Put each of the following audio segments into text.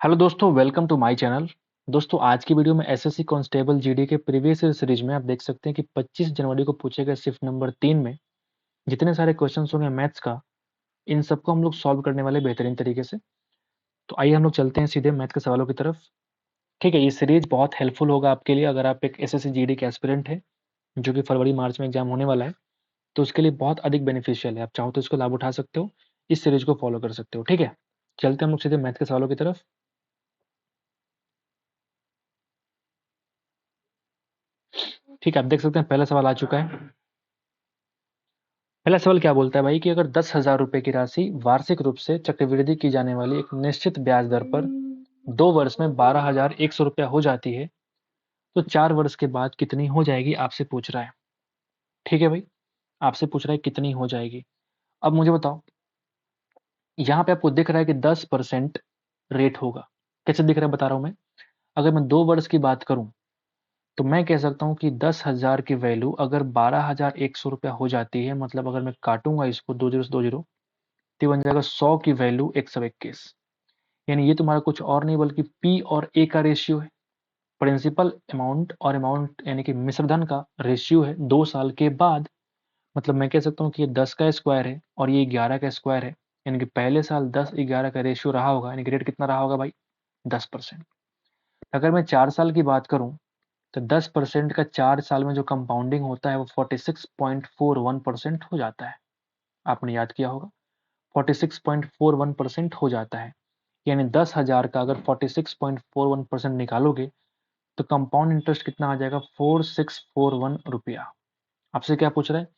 Hello दोस्तों, welcome to my channel. दोस्तों, आज की वीडियो में एसएससी कांस्टेबल जीडी के प्रीवियस ईयर सीरीज में आप देख सकते हैं कि 25 जनवरी को पूछे गए शिफ्ट नंबर 3 में जितने सारे क्वेश्चंस होंगे मैथ्स का, इन सबको हम लोग सॉल्व करने वाले बेहतरीन तरीके से। तो आइए हम लोग चलते हैं सीधे मैथ के सवालों की तरफ। ठीक है, ये सीरीज बहुत हेल्पफुल होगा आपके लिए अगर आप एक एसएससी जीडी के एस्पिरेंट हैं जो कि फरवरी मार्च में एग्जाम होने वाला है। तो उसके लिए बहुत अधिक बेनिफिशियल है। आप चाहो तो इसको लाभ उठा सकते हो, इस सीरीज को फॉलो कर सकते हो। ठीक है, चलते हैं हम लोग सीधे मैथ के सवालों की तरफ। ठीक है, आप देख सकते हैं पहला सवाल आ चुका है। पहला सवाल क्या बोलता है भाई कि अगर 10,000 रुपए की राशि वार्षिक रूप से चक्रवृद्धि की जाने वाली एक निश्चित ब्याज दर पर 2 वर्ष में 12,100 रुपया हो जाती है, तो 4 वर्ष के बाद कितनी हो जाएगी, आपसे पूछ रहा है। ठीक है भाई, आपसे पूछ रहा है कितनी हो जाएगी। अब मुझे बताओ, यहाँ पे आपको दिख रहा है कि 10% रेट होगा। कैसे दिख रहा है बता रहा हूं मैं। अगर मैं 2 वर्ष की बात करूं तो मैं कह सकता हूं कि 10,000 की वैल्यू अगर 12,100 रुपया हो जाती है, मतलब अगर मैं काटूंगा इसको 2 जीरो, तो बन जाएगा 100 की वैल्यू 121। यानी ये तुम्हारा कुछ और नहीं बल्कि पी और ए का रेशियो है। प्रिंसिपल अमाउंट और अमाउंट यानी कि मिश्रधन का रेशियो है 2 साल के बाद। मतलब मैं कह सकता हूँ कि ये 10 का स्क्वायर है और ये 11 का स्क्वायर है। यानी कि पहले साल 10-11 का रेशियो रहा होगा, यानी कि रेट कितना रहा होगा भाई, 10%। अगर मैं 4 साल की बात करूं तो 10% का 4 साल में जो कंपाउंडिंग होता है वो 46.41% हो जाता है। आपने याद किया होगा, 46.41% हो जाता है। यानी 10,000 का अगर 46.41% निकालोगे तो कंपाउंड इंटरेस्ट कितना आ जाएगा, 4641 रुपया। आपसे क्या पूछ रहा है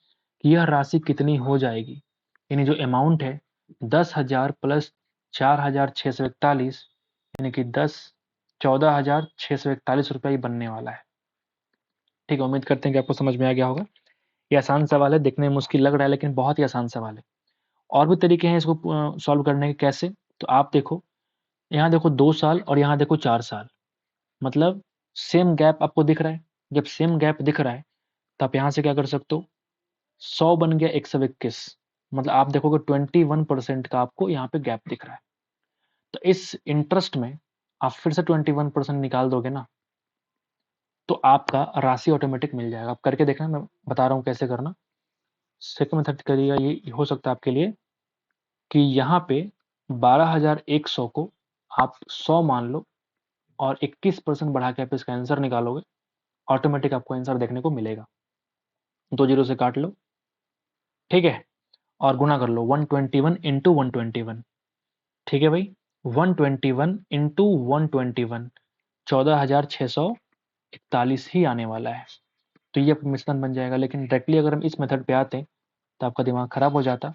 कि यह राशि कितनी हो जाएगी। यानी जो अमाउंट है 10,000 प्लस 4,641, यानी कि 14,641 रुपया ही बनने वाला है। ठीक है, उम्मीद करते हैं कि आपको समझ में आ गया होगा। ये आसान सवाल है, देखने में मुश्किल लग रहा है लेकिन बहुत ही आसान सवाल है। और भी तरीके हैं इसको सॉल्व करने के। कैसे, तो आप देखो, यहाँ देखो 2 साल और यहाँ देखो 4 साल, मतलब सेम गैप आपको दिख रहा है। जब सेम गैप दिख रहा है तो आप यहाँ से क्या कर सकते हो, 100 बन गया 121। मतलब आप देखोगे 21% का आपको यहाँ पे गैप दिख रहा है। तो इस इंटरेस्ट में आप फिर से 21% निकाल दोगे ना, तो आपका राशि ऑटोमेटिक मिल जाएगा। आप करके देखना, मैं बता रहा हूँ कैसे करना। सेकंड मेथड करिएगा, ये हो सकता है आपके लिए कि यहाँ पे 12,100 को आप 100 मान लो और 21% बढ़ा के आप इसका आंसर निकालोगे, ऑटोमेटिक आपको आंसर देखने को मिलेगा। 2 जीरो से काट लो, ठीक है, और गुना कर लो 121 इंटू 121। ठीक है भाई, 121 इंटू 121, 14,641 ही आने वाला है। तो ये मिश्रण बन जाएगा। लेकिन डायरेक्टली अगर हम इस मेथड पे आते तो आपका दिमाग खराब हो जाता।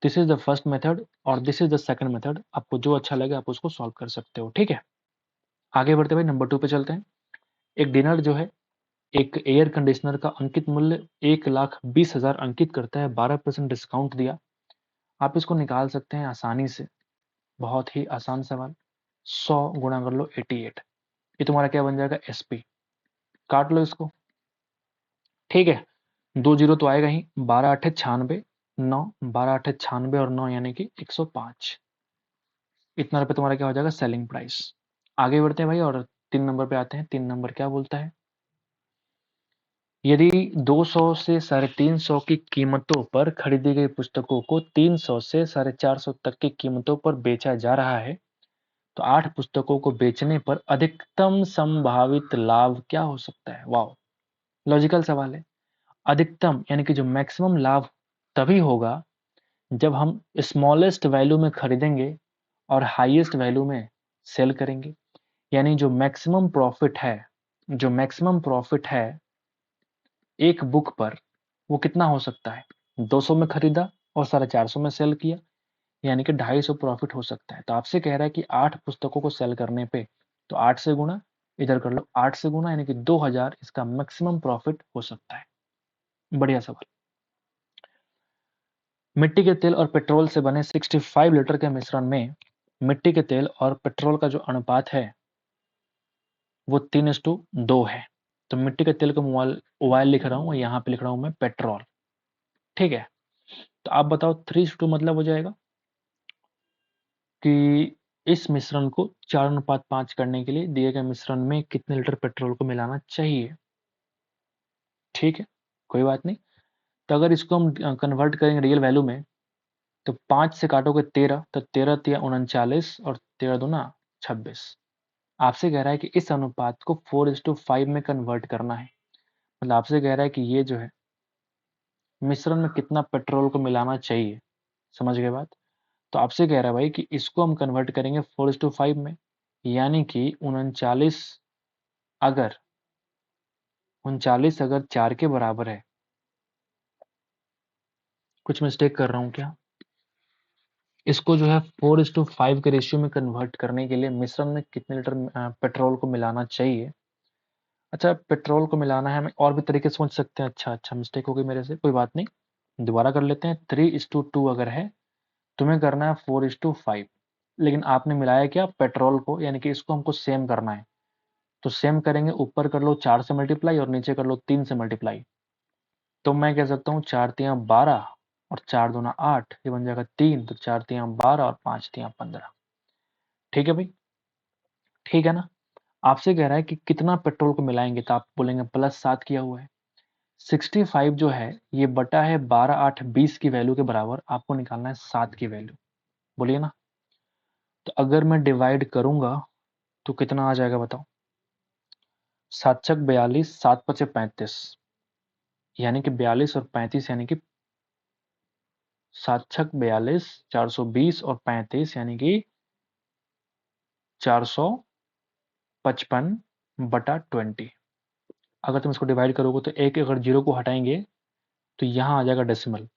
This is the first method और this is the second method. आपको जो अच्छा लगे आप उसको सॉल्व कर सकते हो। ठीक है, आगे बढ़ते भाई नंबर 2 पे चलते हैं। एक डिनर जो है, एक एयर कंडीशनर का अंकित मूल्य 1,20,000 अंकित करता है, 12% डिस्काउंट दिया। आप इसको निकाल सकते हैं आसानी से। बहुत ही आसान सवाल। 100 गुणा कर लो 88, ये तुम्हारा क्या बन जाएगा, एसपी। काट लो इसको, ठीक है। 2 जीरो तो आएगा ही, 12 8 96 9, 12 8 96 और 9 यानी कि 105। इतना रुपये तुम्हारा क्या हो जाएगा, सेलिंग प्राइस। आगे बढ़ते हैं भाई और 3 नंबर पे आते हैं। 3 नंबर क्या बोलता है, यदि 200 से 350 की कीमतों पर खरीदी गई पुस्तकों को 300 से 450 तक की कीमतों पर बेचा जा रहा है, तो 8 पुस्तकों को बेचने पर अधिकतम संभावित लाभ क्या हो सकता है। वाह, लॉजिकल सवाल है। अधिकतम यानी कि जो मैक्सिमम लाभ तभी होगा जब हम स्मॉलेस्ट वैल्यू में खरीदेंगे और हाईएस्ट वैल्यू में सेल करेंगे। यानी जो मैक्सिमम प्रॉफिट है, जो मैक्सिमम प्रॉफिट है एक बुक पर, वो कितना हो सकता है, 200 में खरीदा और 450 में सेल किया, यानी कि 250 प्रॉफिट हो सकता है। तो आपसे कह रहा है कि 8 पुस्तकों को सेल करने पे, तो 8 से गुना, इधर कर लो 8 से गुना, यानी कि 2,000 इसका मैक्सिमम प्रॉफिट हो सकता है। बढ़िया सवाल। मिट्टी के तेल और पेट्रोल से बने 65 लीटर के मिश्रण में मिट्टी के तेल और पेट्रोल का जो अनुपात है वो 3:2 है। तो मिट्टी के तेल को मोबाइल लिख रहा हूँ और यहाँ पे लिख रहा हूँ मैं पेट्रोल। ठीक है, तो आप बताओ 3:2 मतलब हो जाएगा कि इस मिश्रण को 4:5 करने के लिए दिए गए मिश्रण में कितने लीटर पेट्रोल को मिलाना चाहिए। ठीक है, कोई बात नहीं। तो अगर इसको हम कन्वर्ट करेंगे रियल वैल्यू में, तो 5 से काटोगे 13, तो 13 तिया 39 और 13 दूना 26। आपसे कह रहा है कि इस अनुपात को 4:5 में कन्वर्ट करना है। मतलब आपसे कह रहा है कि ये जो है मिश्रण में कितना पेट्रोल को मिलाना चाहिए। समझ गए बात। तो आपसे कह रहा है भाई कि इसको हम कन्वर्ट करेंगे 4:5 में, यानी कि 39 अगर 4 के बराबर है। कुछ मिस्टेक कर रहा हूँ क्या? इसको जो है 4:5 के रेशियो में कन्वर्ट करने के लिए मिश्रण में कितने लीटर पेट्रोल को मिलाना चाहिए। अच्छा, पेट्रोल को मिलाना है, हमें और भी तरीके से सोच सकते हैं। अच्छा, मिस्टेक हो गई मेरे से, कोई बात नहीं, दोबारा कर लेते हैं। 3:2 अगर है, तुम्हें करना है 4:5, लेकिन आपने मिलाया क्या? पेट्रोल को, यानी कि इसको हमको सेम करना है। तो सेम करेंगे, ऊपर कर लो 4 से मल्टीप्लाई और नीचे कर लो 3 से मल्टीप्लाई। तो मैं कह सकता हूँ 4 तिया 12 और 4 दूना 8, ये बन जाएगा 3, तो 4 तिया 12 और 5 तिया 15। ठीक है भाई, ठीक है ना। आपसे कह रहा है कि कितना पेट्रोल को मिलाएंगे, तो आप बोलेंगे +7 किया हुआ है। 65 जो है ये बटा है 12, 8, 20 की वैल्यू के बराबर आपको निकालना है 7 की वैल्यू। बोलिए ना। तो अगर मैं डिवाइड करूंगा तो कितना आ जाएगा बताओ। 7 छक 42, 7 पचे 35, यानी कि 42 और 35, यानी कि 7 छक 42, 420 और 35, यानी कि 455/20। अगर तुम इसको डिवाइड करोगे तो एक अगर जीरो को हटाएंगे तो यहाँ आ जाएगा डेसिमल,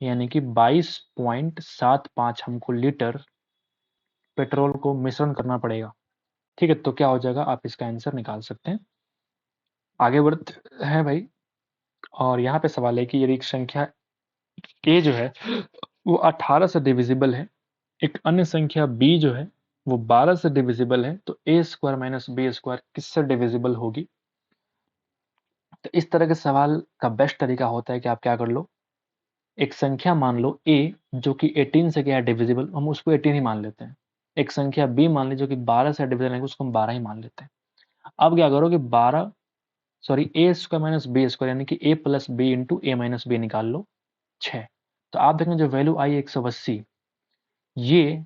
यानी कि 22.75 हमको लीटर पेट्रोल को मिश्रण करना पड़ेगा। ठीक है, तो क्या हो जाएगा, आप इसका आंसर निकाल सकते हैं। आगे बढ़ते हैं भाई। और यहाँ पे सवाल है कि यदि एक संख्या ए जो है वो 18 से डिविजिबल है, एक अन्य संख्या बी जो है वो 12 से डिविजिबल है, तो ए स्क्वायर माइनस बी स्क्वायर किससे डिविजिबल होगी। तो इस तरह के सवाल का बेस्ट तरीका होता है कि आप क्या कर लो, एक संख्या मान लो ए जो कि 18 से क्या है डिविजिबल, हम उसको 18 ही मान लेते हैं। एक संख्या बी मान ली जो कि 12 से डिविजिबल है, उसको हम 12 ही मान लेते हैं। अब क्या करो कि 12 सॉरी ए स्क्वायर माइनस बी स्क्वायर, यानी कि ए प्लस बी इंटू ए माइनस बी निकाल लो 6। तो आप देखें जो वैल्यू आई 180, ये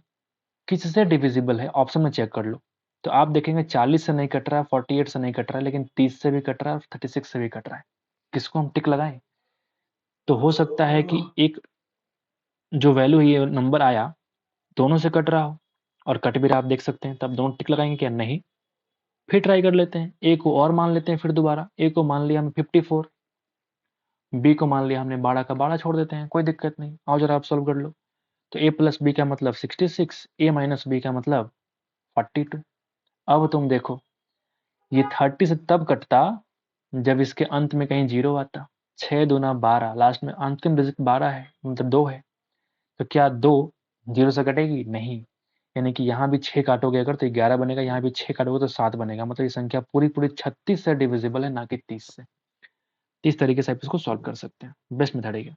किससे डिविजिबल है, ऑप्शन में चेक कर लो। तो आप देखेंगे 40 से नहीं कट रहा है, 48 से नहीं कट रहा है, लेकिन 30 से भी कट रहा है, 36 से भी कट रहा है। किसको हम टिक लगाएं? तो हो सकता है कि एक जो वैल्यू ये नंबर आया दोनों से कट रहा हो, और कट भी रहा, आप देख सकते हैं। तब दोनों टिक लगाएंगे क्या? नहीं। फिर ट्राई कर लेते हैं, ए को और मान लेते हैं। फिर दोबारा ए को मान लिया हमने 54, बी को मान लिया हमने 12 का 12 छोड़ देते हैं, कोई दिक्कत नहीं। आओ जरा आप सॉल्व कर लो। तो ए प्लस बी का मतलब 66, ए माइनस बी का मतलब 42। अब तुम देखो, ये 30 से तब कटता जब इसके अंत में कहीं जीरो आता। 6 दूना 12, लास्ट में अंतिम डिजिट 12 है, मतलब 2 है। तो क्या 2 जीरो से कटेगी? नहीं। यानी कि यहाँ भी 6 काटोगे अगर तो 11 बनेगा, यहाँ भी 6 काटोगे तो 7 बनेगा। मतलब ये संख्या पूरी पूरी 36 से डिविजिबल है, ना कि 30 से। इस तरीके से आप इसको सॉल्व कर सकते हैं। बेस्ट मेथड है ये।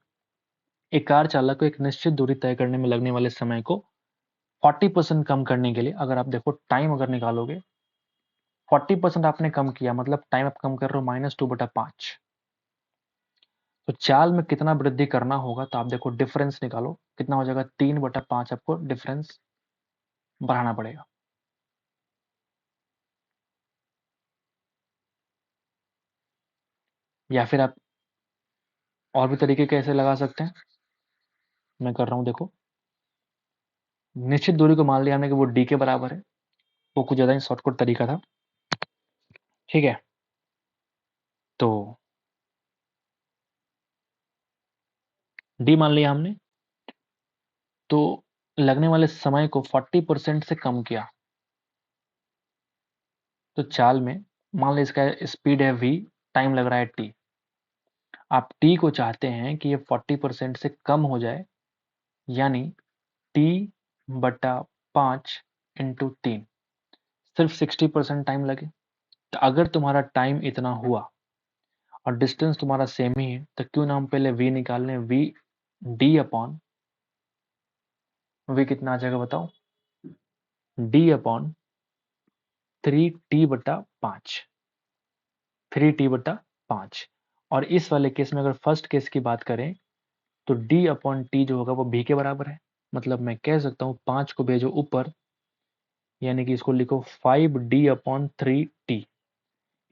एक कार चालक को एक निश्चित दूरी तय करने में लगने वाले समय को 40% कम करने के लिए, अगर आप देखो टाइम अगर निकालोगे, 40% आपने कम किया, मतलब टाइम आप कम कर रहे हो -2/5। तो चाल में कितना वृद्धि करना होगा, तो आप देखो डिफरेंस निकालो कितना हो जाएगा, 3/5 आपको डिफरेंस बढ़ाना पड़ेगा। या फिर आप और भी तरीके कैसे लगा सकते हैं, मैं कर रहा हूं देखो। निश्चित दूरी को मान लिया हमने कि वो डी के बराबर है, वो कुछ ज्यादा ही शॉर्टकट तरीका था। ठीक है, तो डी मान लिया हमने, तो लगने वाले समय को 40% से कम किया। तो चाल में मान लीजिए इसका स्पीड है v, टाइम लग रहा है t। आप t को चाहते हैं कि ये 40% से कम हो जाए, यानी t/5 इंटू 3, सिर्फ 60% टाइम लगे। तो अगर तुम्हारा टाइम इतना हुआ और डिस्टेंस तुम्हारा सेम ही है, तो क्यों ना हम पहले v निकाल लें। v d अपॉन v कितना आ जाएगा बताओ। D upon 3t/5, 3t/5। और इस वाले केस में अगर फर्स्ट केस की बात करें तो d अपॉन टी जो होगा वो b के बराबर है। मतलब मैं कह सकता हूँ 5 को भेजो ऊपर, यानी कि इसको लिखो 5d/3t,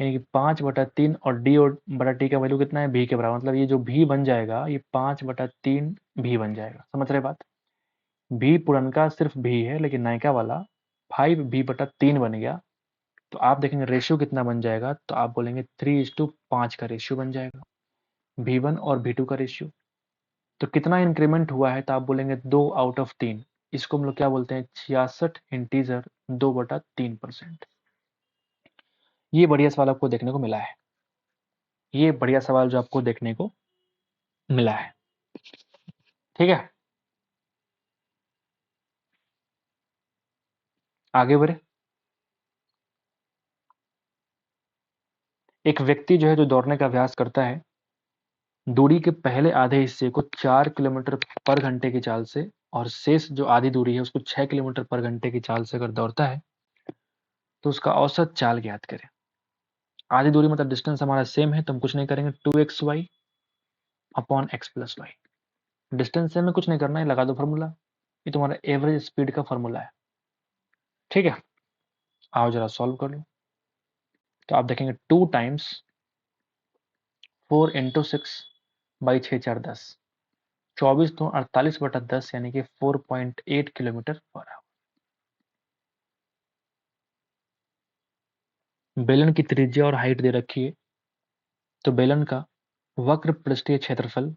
यानी कि 5/3 और d और बटा टी का वैल्यू कितना है, b के बराबर। मतलब ये जो v बन जाएगा ये 5/3 v बन जाएगा। समझ रहे बात? v पुरनका सिर्फ v है, लेकिन नयका वाला 5v/3 बन गया। तो आप देखेंगे रेशियो कितना बन जाएगा, तो आप बोलेंगे 3:5 का रेशियो बन जाएगा, v1 और v2 का रेशियो। तो कितना इंक्रीमेंट हुआ है, तो आप बोलेंगे 2/3। इसको हम लोग क्या बोलते हैं, 66 इंटीजर 2/3%। ये बढ़िया सवाल आपको देखने को मिला है, ये बढ़िया सवाल जो आपको देखने को मिला है। ठीक है, आगे बढ़े। एक व्यक्ति जो है जो दौड़ने का अभ्यास करता है, दूरी के पहले आधे हिस्से को 4 किलोमीटर पर घंटे की चाल से और शेष जो आधी दूरी है उसको 6 किलोमीटर पर घंटे की चाल से अगर दौड़ता है तो उसका औसत चाल ज्ञात करें। आधी दूरी मतलब डिस्टेंस हमारा सेम है, तो हम कुछ नहीं करेंगे, 2xy upon x plus y. Distance से हमें कुछ नहीं करना है, लगा दो फॉर्मूला, ये तुम्हारा एवरेज स्पीड का फॉर्मूला है। ठीक है, आओ जरा सॉल्व कर लो। तो आप देखेंगे 2 टाइम्स 4 × 6 / 6 = 10, 24 तो 48/10 यानी कि 4.8 किलोमीटर पर आवर। बेलन की त्रिज्या और हाइट दे रखी है, तो बेलन का वक्र पृष्ठीय क्षेत्रफल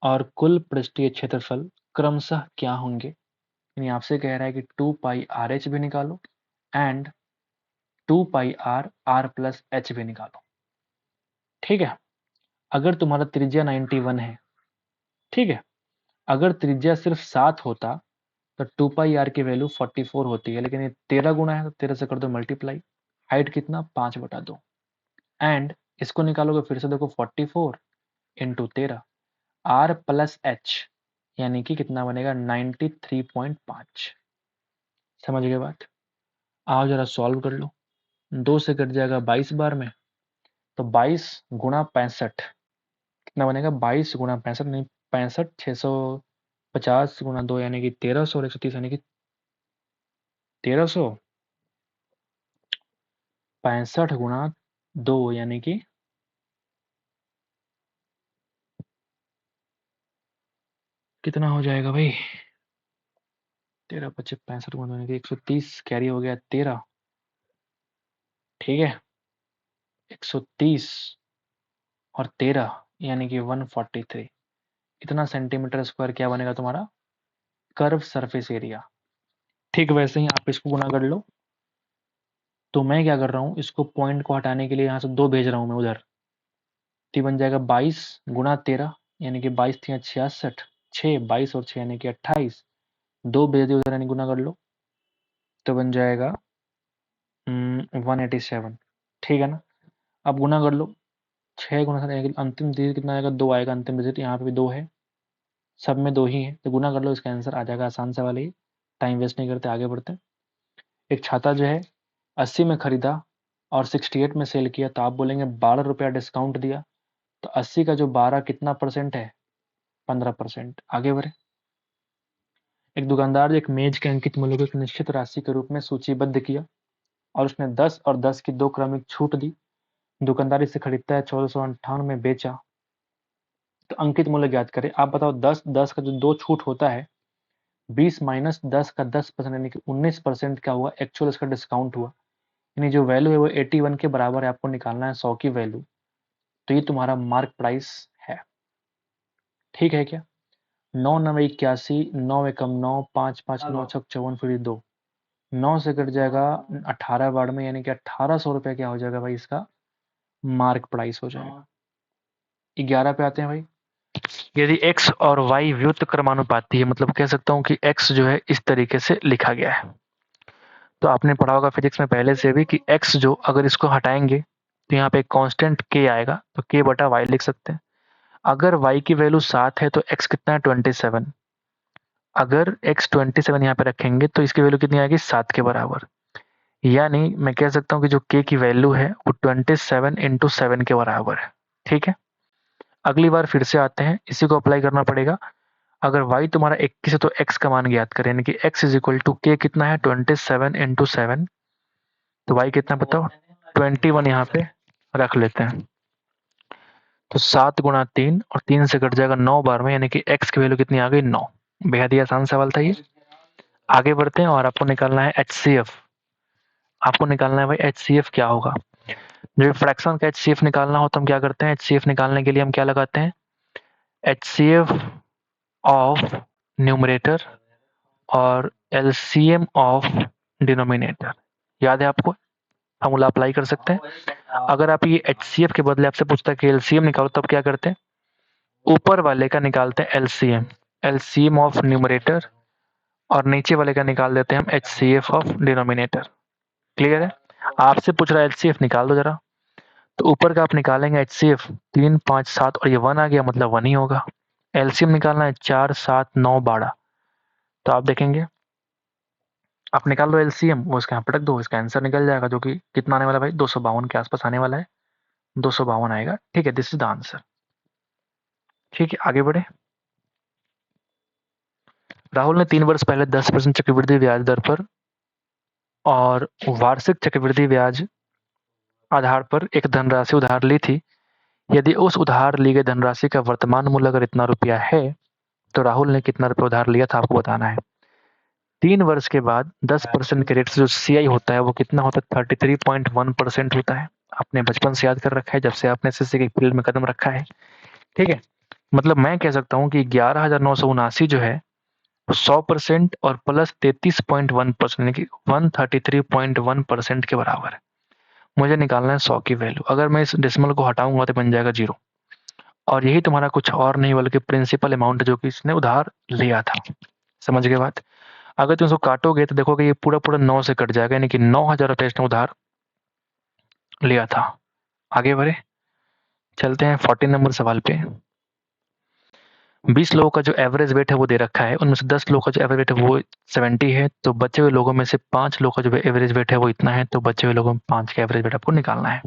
और कुल पृष्ठीय क्षेत्रफल क्रमशः क्या होंगे। यानी आपसे कह रहा है कि 2πRh भी निकालो एंड 2πr+h भी निकालो। ठीक है, अगर तुम्हारा त्रिज्या 91 है, ठीक है, अगर त्रिज्या सिर्फ 7 होता तो 2πr की वैल्यू 44 होती है, लेकिन ये 13 गुना है तो 13 से कर दो मल्टीप्लाई। हाइट कितना, 5/2 एंड इसको निकालोगे फिर से, देखो 44 इंटू 13 r+h यानी कि कितना बनेगा 93.5। समझ गए बात? आओ जरा सॉल्व कर लो। 2 से कट जाएगा 22 बार में, तो 22 गुणा 65 कितना बनेगा, 22 गुणा 65 नहीं, 65 650 गुणा 2 यानी कि 1300 और 130 यानी कि 1300, 65 गुणा 2 यानी कि कितना हो जाएगा भाई, 13 25 65 गुणा 2 यानी कि 130, कैरी हो गया 13। ठीक है, 130 और 13 यानी कि 143। इतना सेंटीमीटर स्क्वायर क्या बनेगा तुम्हारा, कर्व सरफेस एरिया। ठीक वैसे ही आप इसको गुना कर लो। तो मैं क्या कर रहा हूँ, इसको पॉइंट को हटाने के लिए यहाँ से 2 भेज रहा हूँ मैं उधर, तो बन जाएगा 22 गुणा 13 यानी कि 22 3 66, 6 22 और 6 यानी कि 28, 2 भेज दिए उधर यानी गुना कर लो, तो बन जाएगा 187। ठीक है ना, अब गुना कर लो, 6 गुना 7 अंतिम डिजिट कितना आएगा, 2 आएगा अंतिम डिजिट, यहाँ पे भी 2 है, सब में 2 ही है, तो गुना कर लो, इसका आंसर आ जाएगा आसान से वाले ही। टाइम वेस्ट नहीं करते, आगे बढ़ते हैं। एक छाता जो है 80 में खरीदा और 68 में सेल किया, तो आप बोलेंगे 12 रुपया डिस्काउंट दिया, तो 80 का जो 12 कितना परसेंट है, 15%। आगे बढ़े। एक दुकानदार एक मेज के अंकित मूल्य को एक निश्चित राशि के रूप में सूचीबद्ध किया और उसने 10 और 10 की 2 क्रमिक छूट दी। दुकानदार इसे खरीदता है, 1458 में बेचा, तो अंकित मूल्य ज्ञात करें। आप बताओ 10 10 का जो 2 छूट होता है, 20 माइनस 10 का 10% यानी कि 19% क्या हुआ, एक्चुअल इसका डिस्काउंट हुआ, यानी जो वैल्यू है वो 81 के बराबर है, आपको निकालना है 100 की वैल्यू, तो ये तुम्हारा मार्क प्राइस है। ठीक है क्या, 9 9 81, 9 एकम 9, 5 5 9 6 54 फिर 2, 9 से कट जाएगा 18 बार में, यानी कि 1800 रुपये क्या हो जाएगा भाई, इसका मार्क प्राइस हो जाएगा। 11 पे आते हैं भाई। यदि x और y व्युत्क्रमानुपाती क्रमानुपाती है, मतलब कह सकता हूँ कि x जो है इस तरीके से लिखा गया है, तो आपने पढ़ा होगा फिजिक्स में पहले से भी कि x जो अगर इसको हटाएंगे तो यहाँ पे कांस्टेंट k आएगा, तो k/y लिख सकते हैं। अगर y की वैल्यू 7 है तो x कितना है, 27, अगर x 27 यहाँ पे रखेंगे तो इसकी वैल्यू कितनी आएगी 7 के बराबर। यानी मैं कह सकता हूँ कि जो k की वैल्यू है वो 27 इंटू 7 के बराबर है। ठीक है, अगली बार फिर से आते हैं, इसी को अप्लाई करना पड़ेगा। अगर y तुम्हारा 21 है तो x का मान ज्ञात करें, यानी कि x is equal to k कितना है 27 इंटू 7, तो y कितना बताओ 21 यहाँ पे रख लेते हैं। तो 7 गुणा 3 और 3 से कट जाएगा 9 बार में, यानी कि x की वैल्यू कितनी आ गई 9। बेहद ही आसान सवाल था ये। आगे बढ़ते हैं और आपको निकालना है HCF। आपको निकालना है भाई HCF क्या होगा। जब फ्रैक्शन का HCF निकालना हो तो हम क्या करते हैं, HCF निकालने के लिए हम क्या लगाते हैं, HCF ऑफ न्यूमरेटर और LCM ऑफ डिनोमिनेटर। याद है आपको, फॉर्मूला अप्लाई कर सकते हैं। अगर आप ये HCF के बदले आपसे पूछता है कि LCM निकालो, तब क्या करते हैं, ऊपर वाले का निकालते हैं LCM, LCM ऑफ न्यूमरेटर, और नीचे वाले का निकाल देते हैं हम HCF ऑफ डिनोमिनेटर। क्लियर है, आपसे पूछ रहा है HCF निकाल दो जरा, तो ऊपर का आप निकालेंगे HCF 3 5 7 और ये 1 आ गया, मतलब 1 ही होगा। LCM निकालना है 4 7 9 12, तो आप देखेंगे आप निकाल लो LCM, वो इसका यहाँ पटक दो, इसका आंसर निकल जाएगा, जो कि कितना आने वाला है भाई 252 के आसपास आने वाला है, 252 आएगा। ठीक है, दिस इज द आंसर। ठीक है, आगे बढ़े। राहुल ने 3 वर्ष पहले 10% चक्रवृद्धि ब्याज दर पर और वार्षिक चक्रवृद्धि ब्याज आधार पर एक धनराशि उधार ली थी। यदि उस उधार ली गई धनराशि का वर्तमान मूल्य अगर इतना रुपया है तो राहुल ने कितना रुपया उधार लिया था, आपको बताना है। 3 वर्ष के बाद 10% के रेट से जो CI होता है वो कितना होता है, 33.1% होता है। आपने बचपन से याद कर रखा है, जब से आपने SSC के फील्ड में कदम रखा है। ठीक है, मतलब मैं कह सकता हूँ कि 11,979 जो है 100% और प्लस 33.1% यानी कि 133.1% के बराबर है। मुझे निकालना है 100 की वैल्यू। अगर मैं इस डेसिमल को हटाऊंगा तो बन जाएगा 0, और यही तुम्हारा कुछ और नहीं बल्कि प्रिंसिपल अमाउंट जो कि इसने उधार लिया था। समझ गए बात। अगर तुम इसको काटोगे तो देखोगे ये पूरा पूरा 9 से कट जाएगा, यानी कि 9,000 रुपये इसने उधार लिया था। आगे बढ़े, चलते हैं 14 नंबर सवाल पे। 20 लोगों का जो एवरेज वेट है वो दे रखा है, उनमें से 10 लोगों का जो एवरेज वेट है वो 70 है, तो बचे हुए लोगों में से 5 लोगों का जो एवरेज वेट है वो इतना है, तो बचे हुए लोगों में 5 का एवरेज वेट आपको निकालना है।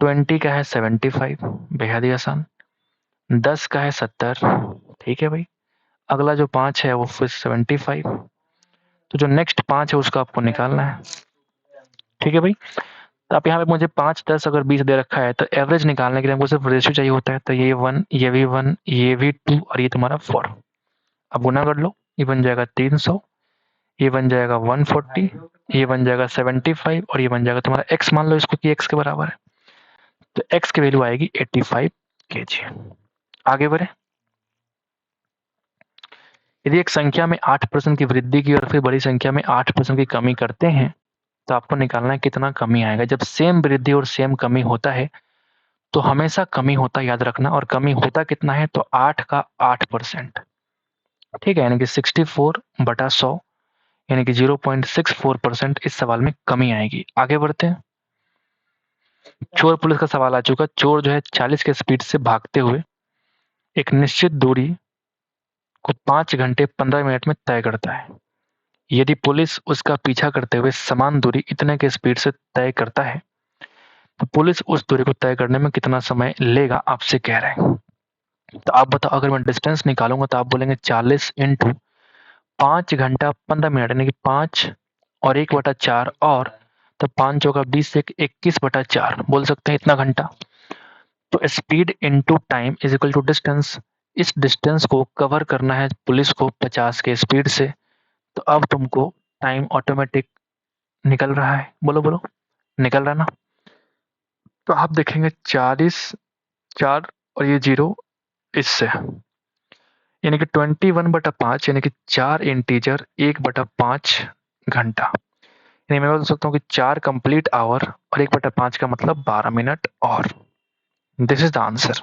20 का है 75, बेहद ही आसान। 10 का है 70, ठीक है भाई। अगला जो 5 है वो फिर 75, तो जो नेक्स्ट 5 है उसका आपको निकालना है। ठीक है भाई, तो आप यहाँ पे मुझे 5 10 अगर 20 दे रखा है तो एवरेज निकालने के लिए हमको सिर्फ रेशियो चाहिए होता है, तो ये 1 ये भी 1 ये भी 2 और ये तुम्हारा 4। अब गुना कर लो, ये बन जाएगा 300, ये बन जाएगा 140, ये बन जाएगा 75 और ये बन जाएगा तुम्हारा x, मान लो इसको कि x के बराबर है, तो x की वैल्यू आएगी 85 kg। आगे बढ़े। यदि एक संख्या में 8% की वृद्धि की और फिर बड़ी संख्या में 8% की कमी करते हैं तो आपको निकालना है कितना कमी आएगा। जब सेम वृद्धि और सेम कमी होता है तो हमेशा कमी होता है, याद रखना, और कमी होता कितना है तो 8 का 8%। ठीक है, यानी कि 64/100 यानी कि 0.64% इस सवाल में कमी आएगी। आगे बढ़ते हैं। चोर पुलिस का सवाल आ चुका। चोर जो है 40 के स्पीड से भागते हुए एक निश्चित दूरी को 5 घंटे 15 मिनट में तय करता है। यदि पुलिस उसका पीछा करते हुए समान दूरी इतने के स्पीड से तय करता है तो पुलिस उस दूरी को तय करने में कितना समय लेगा, आपसे कह रहे हैं। तो आप बताओ, अगर मैं डिस्टेंस निकालूंगा तो आप बोलेंगे 40 इंटू 5 घंटा 15 मिनट यानी कि 5 और 1/4 और तो 5 चौका 20 से 21/4 बोल सकते हैं इतना घंटा। तो speed into time is equal to distance. इस डिस्टेंस को कवर करना है पुलिस को 50 के स्पीड से, तो अब तुमको टाइम ऑटोमेटिक निकल रहा है। बोलो बोलो, निकल रहा ना। तो आप देखेंगे 40 4 और ये 0 इससे, यानी कि 21/5 यानी कि 4 इंटीजर 1/5 घंटा, यानी मैं बोल सकता हूँ कि 4 कंप्लीट आवर और 1/5 का मतलब 12 मिनट। और this is the answer.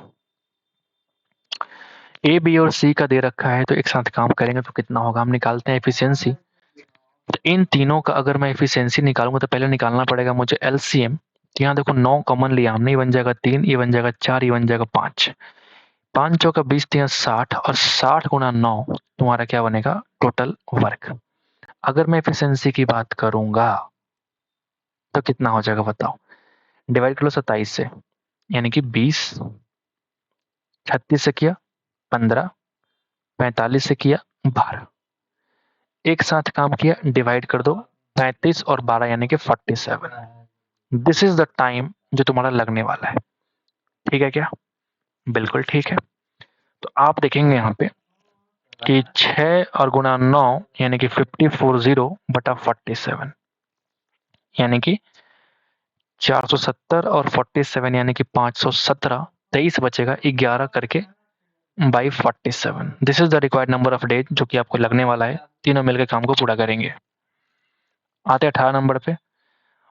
A B और सी का दे रखा है, तो एक साथ काम करेंगे तो कितना होगा, हम निकालते हैं एफिशिएंसी। तो इन तीनों का अगर मैं एफिशिएंसी निकालूंगा तो पहले निकालना पड़ेगा मुझे एलसीएम। तो यहाँ देखो 9 कॉमन लिया हमने, ये बन जाएगा 3, ये बन जाएगा 4, ये बन जाएगा 5। 5 चौका 20 3 60 और 60 गुणा 9 तुम्हारा क्या बनेगा, टोटल वर्क। अगर मैं एफिशिएंसी की बात करूंगा तो कितना हो जाएगा बताओ, डिवाइड कर लो 27 से, यानी कि 20, 36 से किया 15, 45 से किया 12, एक साथ काम किया, डिवाइड कर दो 35 और 12 यानी कि 47। दिस इज द टाइम जो तुम्हारा लगने वाला है। ठीक है क्या? बिल्कुल ठीक है। तो आप देखेंगे यहाँ पे कि 6 और गुणा 9 यानी कि 540 बटा 47, यानी कि 470 और 47 यानी कि 517, 23 बचेगा 11 करके by 47। This is the required number of days जो कि आपको लगने वाला है, तीनों मिलकर काम को पूरा करेंगे। आते हैं 18 नंबर पे।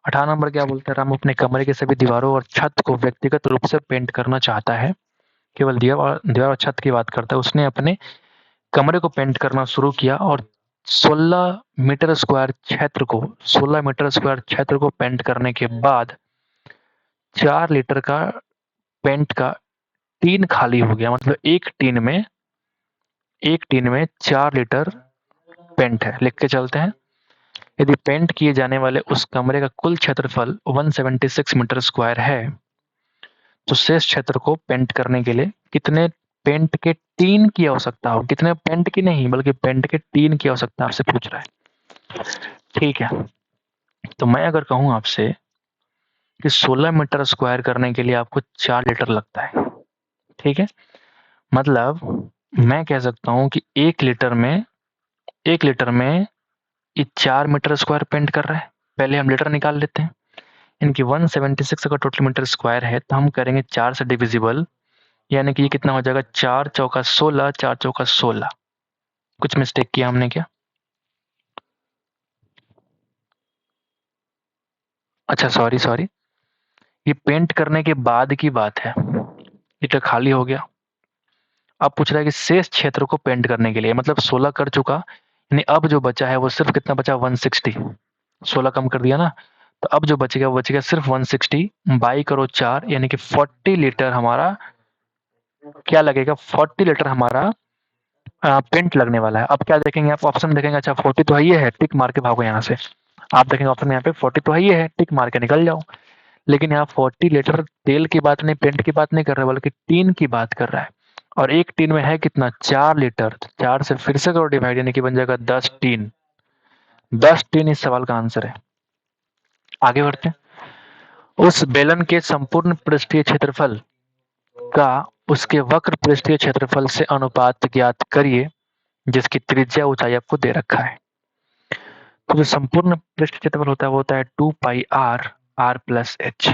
18 नंबर क्या बोलते हैं, राम अपने कमरे के सभी दीवारों और छत को व्यक्तिगत रूप से पेंट करना चाहता है। केवल दीवार और छत की बात करता है। उसने अपने कमरे को पेंट करना शुरू किया और 16 मीटर स्क्वायर क्षेत्र को 16 मीटर स्क्वायर क्षेत्र को पेंट करने के बाद 4 लीटर का पेंट का टीन खाली हो गया। मतलब एक टीन में 4 लीटर पेंट है। लिख के चलते हैं, यदि पेंट किए जाने वाले उस कमरे का कुल क्षेत्रफल 176 मीटर स्क्वायर है तो शेष क्षेत्र को पेंट करने के लिए कितने पेंट के टीन की आवश्यकता हो, कितने पेंट की नहीं बल्कि पेंट के टीन की आवश्यकता आपसे पूछ रहा है। ठीक है, तो मैं अगर कहूं आपसे कि 16 मीटर स्क्वायर करने के लिए आपको 4 लीटर लगता है, ठीक है, मतलब मैं कह सकता हूं कि 1 लीटर में ये 4 मीटर स्क्वायर पेंट कर रहा है। पहले हम लीटर निकाल लेते हैं। इनकी 176 अगर टोटल मीटर स्क्वायर है तो हम करेंगे 4 से डिविजिबल, यानी कि ये कितना हो जाएगा, 4 चौका 16, 4 चौका 16। कुछ मिस्टेक किया हमने क्या? अच्छा सॉरी, ये पेंट करने के बाद की बात है, ये तो खाली हो गया। अब पूछ रहा है कि शेष क्षेत्र को पेंट करने के लिए, मतलब 16 कर चुका, यानी अब जो बचा है वो सिर्फ कितना बचा, 160। 16 कम कर दिया ना, तो अब जो बचेगा वो बचेगा सिर्फ 160 बाई करो 4, यानी कि 40 लीटर हमारा क्या लगेगा, 40 लीटर हमारा पेंट लगने वाला है। अब क्या देखेंगे आप, ऑप्शन देखेंगे, अच्छा 40 तो है ही है, टिक मार के भागो यहाँ से। आप देखेंगे ऑप्शन यहाँ पे 40 तो है ही है, टिक मार के निकल जाओ। लेकिन यहाँ 40 लीटर तेल की बात नहीं, पेंट की बात नहीं कर रहा है, बल्कि टीन की बात कर रहा है। और एक टीन में है कितना, 4 लीटर। 4 से फिर से करो डिवाइड, यानी कि बन जाएगा 10 टीन। 10 टीन इस सवाल का आंसर है। आगे बढ़ते हैं। उस बेलन के संपूर्ण पृष्ठीय क्षेत्रफल का उसके वक्र पृष्ठीय क्षेत्रफल से अनुपात ज्ञात करिए जिसकी त्रिज्या ऊंचाई आपको दे रखा है। तो जो संपूर्ण पृष्ठ क्षेत्रफल होता है वो होता है 2 पाई आर, आर प्लस एच।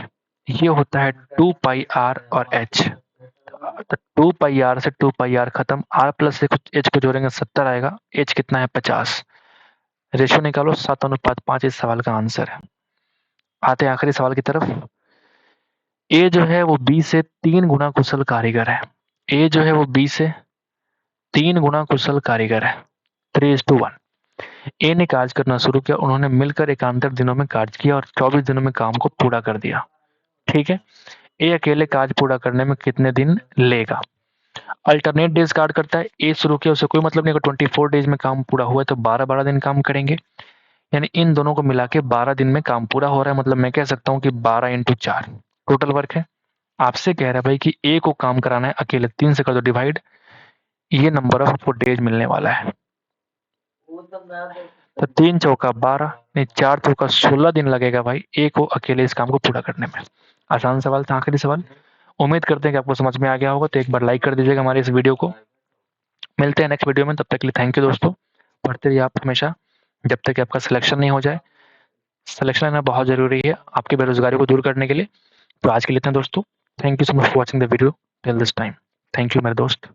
ये होता है 2 पाई आर और एच। तो 2 पाई आर से 2 पाई आर खत्म, आर प्लस एच को जोड़ेंगे 70 आएगा, एच कितना है 50। रेशियो निकालो 7:5 इस सवाल का आंसर है। आते हैं आखिरी सवाल की तरफ। ए जो है वो बी से 3 गुना कुशल कारीगर है। ए जो है वो बी से 3 गुना कुशल कारीगर है, 3:1। ए ने कार्य करना शुरू किया, उन्होंने मिलकर एकांतर दिनों में कार्य किया और 24 दिनों में काम को पूरा कर दिया। ठीक है, ए अकेले कार्य पूरा करने में कितने दिन लेगा? अल्टरनेट डेज कार्ड करता है, ए शुरू किया उसे कोई मतलब नहीं, अगर 24 डेज में काम पूरा हुआ है तो 12-12 दिन काम करेंगे, यानी इन दोनों को मिला के 12 दिन में काम पूरा हो रहा है। मतलब मैं कह सकता हूँ कि 12 × 4 टोटल वर्क है। आपसे कह रहा है भाई कि ए को काम कराना है अकेले, 3 से कर दो डिवाइड, ये नंबर ऑफ आपको डेज मिलने वाला है। तो 3 चौका 12 नहीं, 4 चौका 16 दिन लगेगा भाई ए को अकेले इस काम को पूरा करने में। आसान सवाल था, आखिरी सवाल। उम्मीद करते हैं कि आपको समझ में आ गया होगा, तो एक बार लाइक कर दीजिएगा हमारे इस वीडियो को। मिलते हैं नेक्स्ट वीडियो में, तब तक के लिए थैंक यू दोस्तों। पढ़ते रहिए आप हमेशा, जब तक आपका सिलेक्शन नहीं हो जाए। सिलेक्शन लेना बहुत जरूरी है आपकी बेरोजगारी को दूर करने के लिए। तो आज के लिए इतना दोस्तों, thank you so much for watching the video till this time. Thank you मेरे दोस्त।